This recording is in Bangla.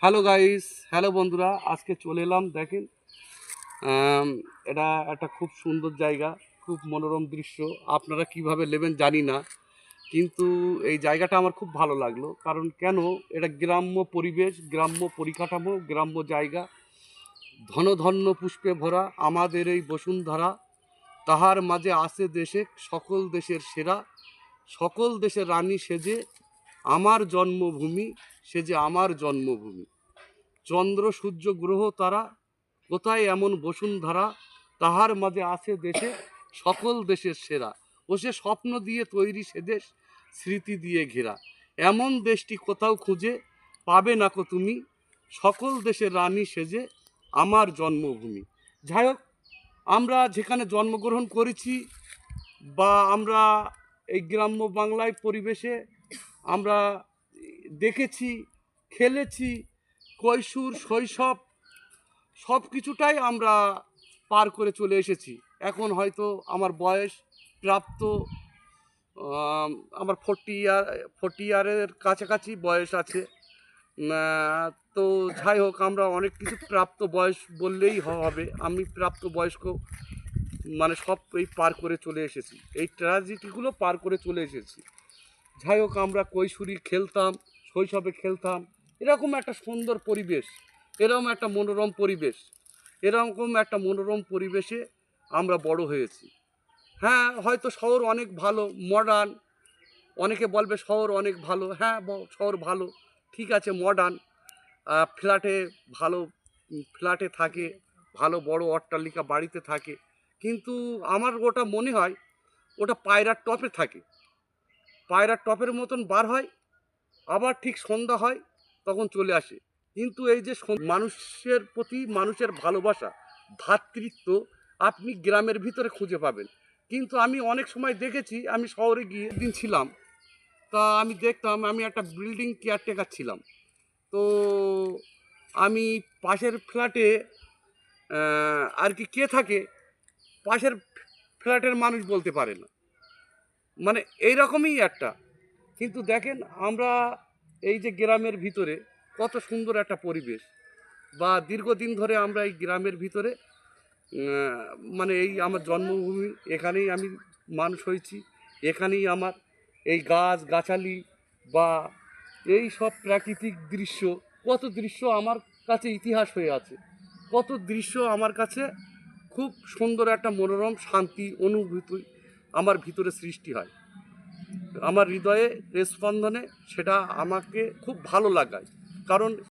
হ্যালো গাইস, হ্যালো বন্ধুরা, আজকে চলে এলাম। দেখেন, এটা একটা খুব সুন্দর জায়গা, খুব মনোরম দৃশ্য। আপনারা কিভাবে নেবেন জানি না, কিন্তু এই জায়গাটা আমার খুব ভালো লাগলো। কারণ কেন, এটা গ্রাম্য পরিবেশ, গ্রাম্য পরিকাঠামো, গ্রাম্য জায়গা, ধনধন্য পুষ্পে ভরা আমাদের এই বসুন্ধরা। তাহার মাঝে আছে দেশে সকল দেশের সেরা, সকল দেশের রানী সেজে আমার জন্মভূমি, সেজে আমার জন্মভূমি। চন্দ্র সূর্য গ্রহ তারা, কোথায় এমন বসুন্ধরা, তাহার মাঝে আছে দেশে সকল দেশের সেরা। ও সে স্বপ্ন দিয়ে তৈরি সে দেশ, স্মৃতি দিয়ে ঘেরা। এমন দেশটি কোথাও খুঁজে পাবে না কো তুমি, সকল দেশের রানী সেজে আমার জন্মভূমি। যাই হোক, আমরা যেখানে জন্মগ্রহণ করেছি বা আমরা এই গ্রাম্য বাংলায় পরিবেশে আমরা দেখেছি, খেলেছি, কৈশোর শৈশব সব কিছুটাই আমরা পার করে চলে এসেছি। এখন হয়তো আমার বয়স প্রাপ্ত, আমার 40 ইয়ারের কাছাকাছি বয়স আছে। তো যাই হোক, আমরা অনেক কিছু প্রাপ্ত বয়স বললেই হবে। আমি প্রাপ্ত বয়স্ক, মানে সব এই পার করে চলে এসেছি, এই ট্র্যাজেডিগুলো পার করে চলে এসেছি। যাই হোক, আমরা কৈশোরী খেলতাম, শৈশবে খেলতাম, এরকম একটা সুন্দর পরিবেশ, এরকম একটা মনোরম পরিবেশ, এরকম একটা মনোরম পরিবেশে আমরা বড় হয়েছি। হ্যাঁ, হয়তো শহর অনেক ভালো, মডার্ন, অনেকে বলবে শহর অনেক ভালো। হ্যাঁ, শহর ভালো, ঠিক আছে, মডার্ন, ফ্ল্যাটে ভালো, ফ্ল্যাটে থাকে, ভালো বড় অট্টালিকা বাড়িতে থাকে। কিন্তু আমার ওটা মনে হয় ওটা পায়রার টপে থাকে, পায়রার টপের মতন বার হয়, আবার ঠিক সন্ধ্যা হয় তখন চলে আসে। কিন্তু এই যে মানুষের প্রতি মানুষের ভালোবাসা, ভ্রাতৃত্ব আপনি গ্রামের ভিতরে খুঁজে পাবেন। কিন্তু আমি অনেক সময় দেখেছি, আমি শহরে গিয়ে একদিন ছিলাম, তা আমি দেখতাম, আমি একটা বিল্ডিং কেয়ারটেকার ছিলাম। তো আমি পাশের ফ্ল্যাটে আর কি কে থাকে, পাশের ফ্ল্যাটের মানুষ বলতে পারে না, মানে এইরকমই একটা। কিন্তু দেখেন, আমরা এই যে গ্রামের ভিতরে কত সুন্দর একটা পরিবেশ, বা দীর্ঘদিন ধরে আমরা এই গ্রামের ভিতরে, মানে এই আমার জন্মভূমি, এখানেই আমি মানুষ হয়েছি, এখানেই আমার এই গাছ গাছালি বা এই সব প্রাকৃতিক দৃশ্য, কত দৃশ্য আমার কাছে ইতিহাস হয়ে আছে, কত দৃশ্য আমার কাছে খুব সুন্দর একটা মনোরম শান্তি অনুভূতি আমার ভিতরে সৃষ্টি হয়, আমার হৃদয়ে স্পন্দনে, সেটা আমাকে খুব ভালো লাগায়। কারণ